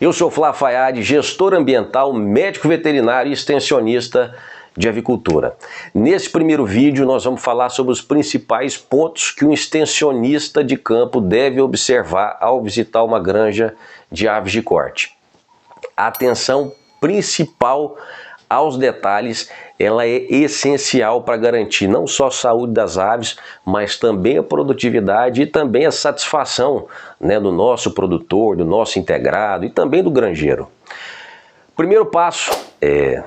Eu sou Flávio Fayad, gestor ambiental, médico veterinário e extensionista de avicultura. Nesse primeiro vídeo nós vamos falar sobre os principais pontos que um extensionista de campo deve observar ao visitar uma granja de aves de corte. A atenção principal aos detalhes, ela é essencial para garantir não só a saúde das aves, mas também a produtividade e também a satisfação, do nosso produtor, do nosso integrado e também do granjeiro. O primeiro passo é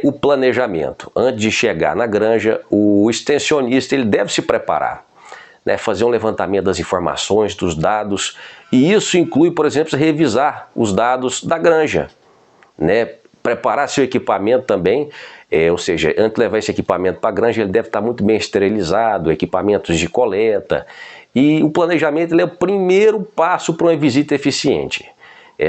o planejamento. Antes de chegar na granja, o extensionista ele deve se preparar, fazer um levantamento das informações, dos dados, e isso inclui, por exemplo, revisar os dados da granja, preparar seu equipamento também, ou seja, antes de levar esse equipamento para a granja, ele deve estar muito bem esterilizado, equipamentos de coleta, e o planejamento ele é o primeiro passo para uma visita eficiente.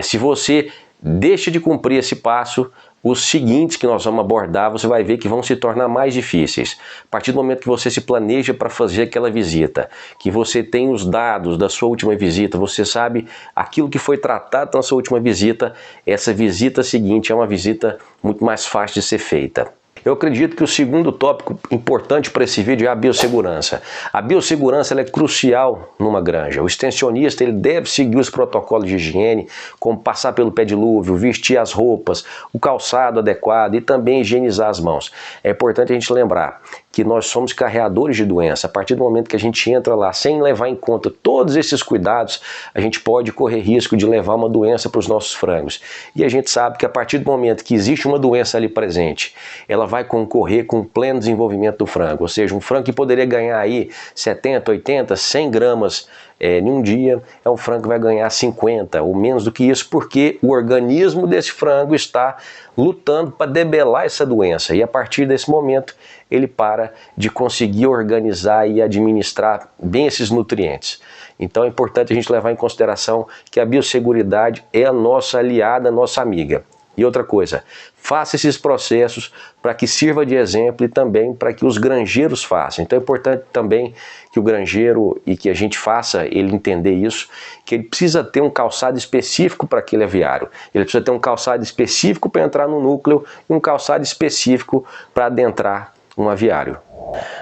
Se você deixa de cumprir esse passo, os seguintes que nós vamos abordar, você vai ver que vão se tornar mais difíceis. A partir do momento que você se planeja para fazer aquela visita, que você tem os dados da sua última visita, você sabe aquilo que foi tratado na sua última visita, essa visita seguinte é uma visita muito mais fácil de ser feita. Eu acredito que o segundo tópico importante para esse vídeo é a biossegurança. A biossegurança ela é crucial numa granja. O extensionista ele deve seguir os protocolos de higiene, como passar pelo pé dilúvio, vestir as roupas, o calçado adequado e também higienizar as mãos. É importante a gente lembrar que nós somos carreadores de doença. A partir do momento que a gente entra lá sem levar em conta todos esses cuidados, a gente pode correr risco de levar uma doença para os nossos frangos. E a gente sabe que a partir do momento que existe uma doença ali presente, ela vai concorrer com o pleno desenvolvimento do frango. Ou seja, um frango que poderia ganhar aí 70, 80, 100 gramas em um dia, é um frango que vai ganhar 50 ou menos do que isso, porque o organismo desse frango está lutando para debelar essa doença. E a partir desse momento, ele para de conseguir organizar e administrar bem esses nutrientes. Então é importante a gente levar em consideração que a biosseguridade é a nossa aliada, a nossa amiga. E outra coisa, faça esses processos para que sirva de exemplo e também para que os granjeiros façam. Então é importante também que o granjeiro e que a gente faça ele entender isso, que ele precisa ter um calçado específico para aquele aviário. Ele precisa ter um calçado específico para entrar no núcleo e um calçado específico para adentrar um aviário.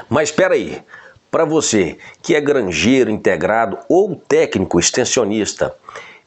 Mas espera aí, para você que é granjeiro integrado ou técnico extensionista,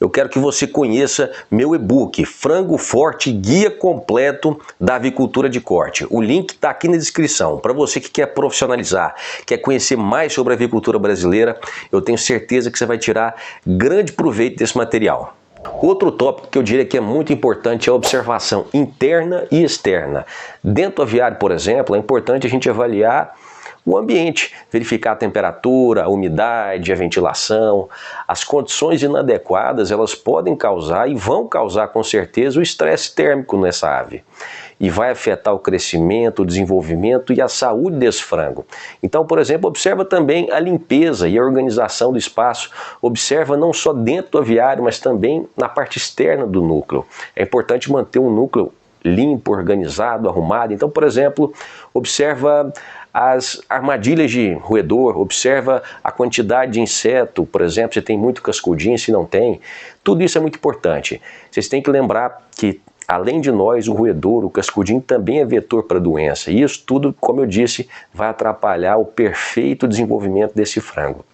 eu quero que você conheça meu e-book Frango Forte Guia Completo da Avicultura de Corte. O link está aqui na descrição. Para você que quer profissionalizar, quer conhecer mais sobre a avicultura brasileira, eu tenho certeza que você vai tirar grande proveito desse material. Outro tópico que eu diria que é muito importante é a observação interna e externa. Dentro do aviário, por exemplo, é importante a gente avaliar o ambiente, verificar a temperatura, a umidade, a ventilação. As condições inadequadas, elas podem causar e vão causar com certeza o estresse térmico nessa ave. E vai afetar o crescimento, o desenvolvimento e a saúde desse frango. Então, por exemplo, observa também a limpeza e a organização do espaço. Observa não só dentro do aviário, mas também na parte externa do núcleo. É importante manter um núcleo limpo, organizado, arrumado. Então, por exemplo, observa as armadilhas de roedor, observa a quantidade de inseto, por exemplo, se tem muito cascudinho, se não tem. Tudo isso é muito importante. Vocês têm que lembrar que, além de nós, o roedor, o cascudinho também é vetor para a doença. E isso tudo, como eu disse, vai atrapalhar o perfeito desenvolvimento desse frango.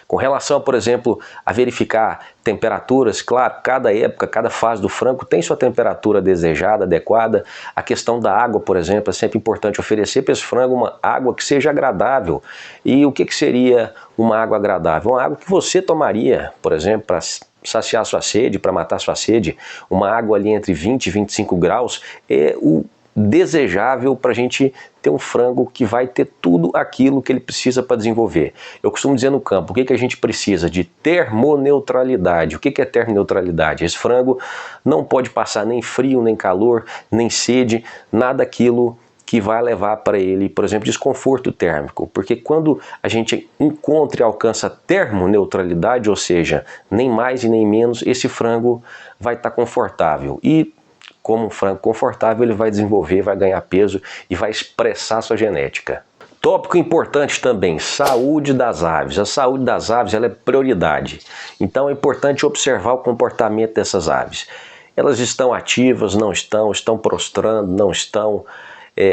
Com relação, por exemplo, a verificar temperaturas, claro, cada época, cada fase do frango tem sua temperatura desejada, adequada. A questão da água, por exemplo, é sempre importante oferecer para esse frango uma água que seja agradável. E o que seria uma água agradável? Uma água que você tomaria, por exemplo, para saciar sua sede, para matar sua sede. Uma água ali entre 20 e 25 graus é o desejável para a gente ter um frango que vai ter tudo aquilo que ele precisa para desenvolver. Eu costumo dizer no campo, o que a gente precisa? De termoneutralidade. O que é termoneutralidade? Esse frango não pode passar nem frio, nem calor, nem sede, nada daquilo que vai levar para ele, por exemplo, desconforto térmico. Porque quando a gente encontra e alcança termoneutralidade, ou seja, nem mais e nem menos, esse frango vai estar confortável. E como um frango confortável, ele vai desenvolver, vai ganhar peso e vai expressar sua genética. Tópico importante também, saúde das aves. A saúde das aves ela é prioridade. Então é importante observar o comportamento dessas aves. Elas estão ativas, não estão, estão prostrando, não estão.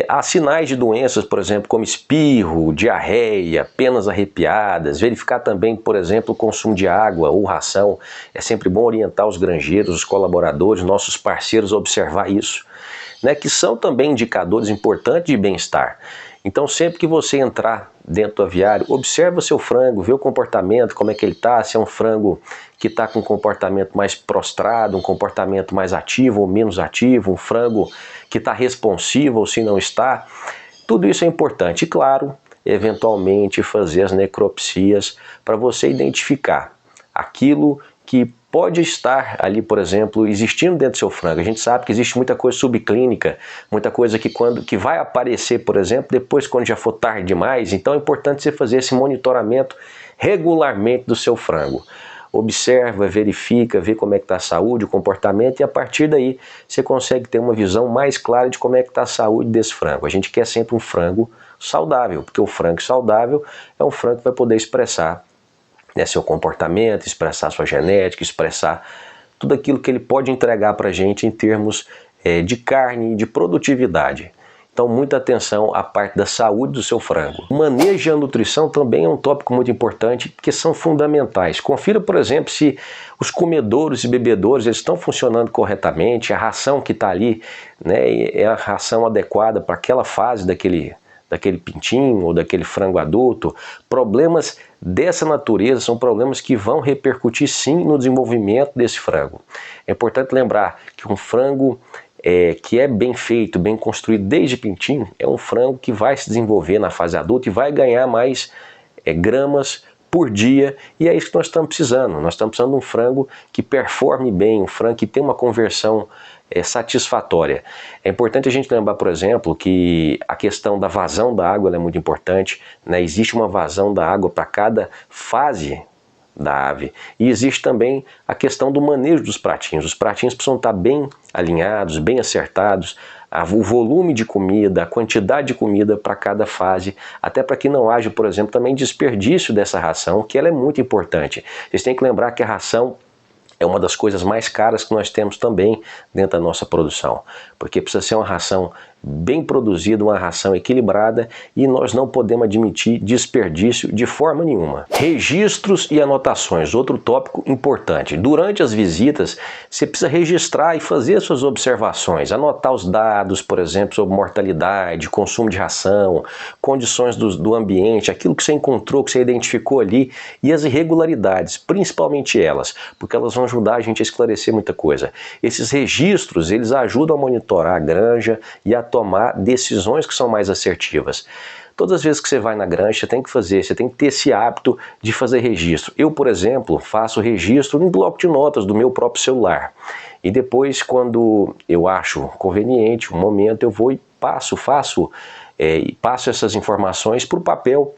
Há sinais de doenças, por exemplo, como espirro, diarreia, penas arrepiadas. Verificar também, por exemplo, o consumo de água ou ração. É sempre bom orientar os granjeiros, os colaboradores, nossos parceiros a observar isso, né, que são também indicadores importantes de bem-estar. Então sempre que você entrar dentro do aviário, observa o seu frango, vê o comportamento, como é que ele está, se é um frango que está com um comportamento mais prostrado, um comportamento mais ativo ou menos ativo, um frango que está responsivo ou se não está. Tudo isso é importante e, claro, eventualmente fazer as necropsias para você identificar aquilo que pode estar ali, por exemplo, existindo dentro do seu frango. A gente sabe que existe muita coisa subclínica, muita coisa que vai aparecer, por exemplo, depois quando já for tarde demais. Então é importante você fazer esse monitoramento regularmente do seu frango. Observa, verifica, vê como é que está a saúde, o comportamento e a partir daí você consegue ter uma visão mais clara de como é que está a saúde desse frango. A gente quer sempre um frango saudável, porque o frango saudável é um frango que vai poder expressar, né, seu comportamento, expressar sua genética, expressar tudo aquilo que ele pode entregar para a gente em termos de carne e de produtividade. Então muita atenção à parte da saúde do seu frango. O manejo e a nutrição também é um tópico muito importante, que são fundamentais. Confira, por exemplo, se os comedouros e bebedouros eles estão funcionando corretamente, a ração que está ali, né, é a ração adequada para aquela fase daquele pintinho ou daquele frango adulto. Problemas dessa natureza são problemas que vão repercutir sim no desenvolvimento desse frango. É importante lembrar que um frango que é bem feito, bem construído desde pintinho, é um frango que vai se desenvolver na fase adulta e vai ganhar mais gramas por dia, e é isso que nós estamos precisando. Nós estamos precisando de um frango que performe bem, um frango que tenha uma conversão satisfatória. É importante a gente lembrar, por exemplo, que a questão da vazão da água é muito importante, né? Existe uma vazão da água para cada fase da ave. E existe também a questão do manejo dos pratinhos. Os pratinhos precisam estar bem alinhados, bem acertados, o volume de comida, a quantidade de comida para cada fase, até para que não haja, por exemplo, também desperdício dessa ração, que ela é muito importante. Vocês têm que lembrar que a ração é uma das coisas mais caras que nós temos também dentro da nossa produção, porque precisa ser uma ração bem produzida, uma ração equilibrada, e nós não podemos admitir desperdício de forma nenhuma. Registros e anotações, outro tópico importante. Durante as visitas, você precisa registrar e fazer suas observações, anotar os dados, por exemplo, sobre mortalidade, consumo de ração, condições do ambiente, aquilo que você encontrou, que você identificou ali, e as irregularidades, principalmente elas, porque elas vão ajudar a gente a esclarecer muita coisa. Esses registros, eles ajudam a monitorar a granja e a tomar decisões que são mais assertivas. Todas as vezes que você vai na granja, você tem que ter esse hábito de fazer registro. Eu, por exemplo, faço registro no bloco de notas do meu próprio celular. E depois, quando eu acho conveniente, um momento, eu vou e passo essas informações para o papel.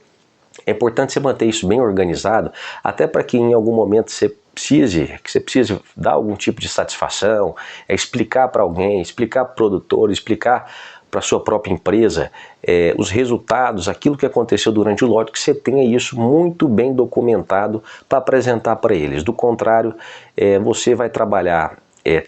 É importante você manter isso bem organizado, até para que em algum momento você precise dar algum tipo de satisfação, explicar para alguém, explicar para o produtor, explicar para a sua própria empresa os resultados, aquilo que aconteceu durante o lote, que você tenha isso muito bem documentado para apresentar para eles. Do contrário, você vai trabalhar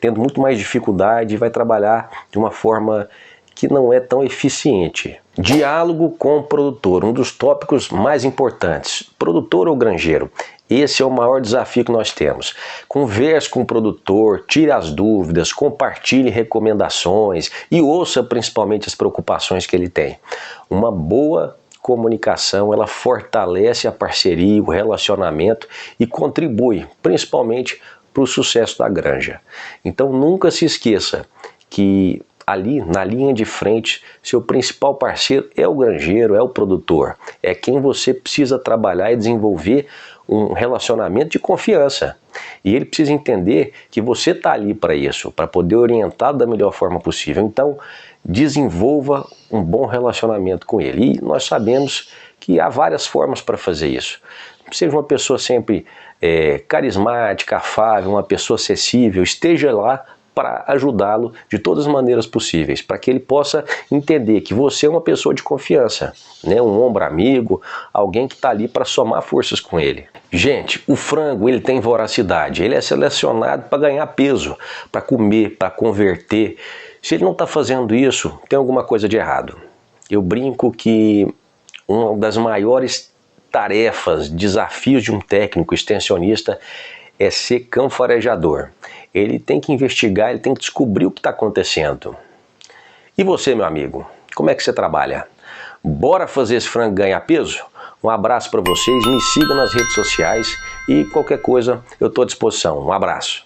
tendo muito mais dificuldade e vai trabalhar de uma forma que não é tão eficiente. Diálogo com o produtor, um dos tópicos mais importantes. Produtor ou granjeiro? Esse é o maior desafio que nós temos. Converse com o produtor, tire as dúvidas, compartilhe recomendações e ouça principalmente as preocupações que ele tem. Uma boa comunicação, ela fortalece a parceria, o relacionamento e contribui principalmente para o sucesso da granja. Então nunca se esqueça que ali, na linha de frente, seu principal parceiro é o granjeiro, é o produtor. É quem você precisa trabalhar e desenvolver um relacionamento de confiança. E ele precisa entender que você está ali para isso, para poder orientá-lo da melhor forma possível. Então, desenvolva um bom relacionamento com ele. E nós sabemos que há várias formas para fazer isso. Seja uma pessoa sempre carismática, afável, uma pessoa acessível, esteja lá para ajudá-lo de todas as maneiras possíveis, para que ele possa entender que você é uma pessoa de confiança, né? Um ombro amigo, alguém que está ali para somar forças com ele. Gente, o frango ele tem voracidade, ele é selecionado para ganhar peso, para comer, para converter. Se ele não está fazendo isso, tem alguma coisa de errado. Eu brinco que uma das maiores tarefas, desafios de um técnico extensionista é ser cão farejador. Ele tem que investigar, ele tem que descobrir o que está acontecendo. E você, meu amigo, como é que você trabalha? Bora fazer esse frango ganhar peso? Um abraço para vocês, me siga nas redes sociais e qualquer coisa eu estou à disposição. Um abraço.